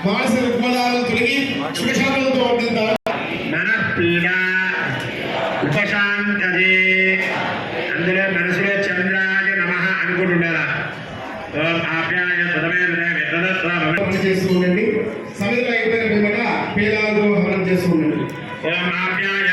మానసిక రుగ్మదాలను తొలగి సుఖశాంతులతో ఉంటుంది. మనఃపీడ ఉపశాంతదే. అందులో మనసులో చంద్రాయ నమః అనుకుంటుండాలా. ఆప్యాయ హవనం చేస్తూ ఉండండి. సమితిలో అయిపోయిన పిమ్మట పేలాలతో హవనం చేస్తూ ఉండండి. ఓం ఆప్యాయ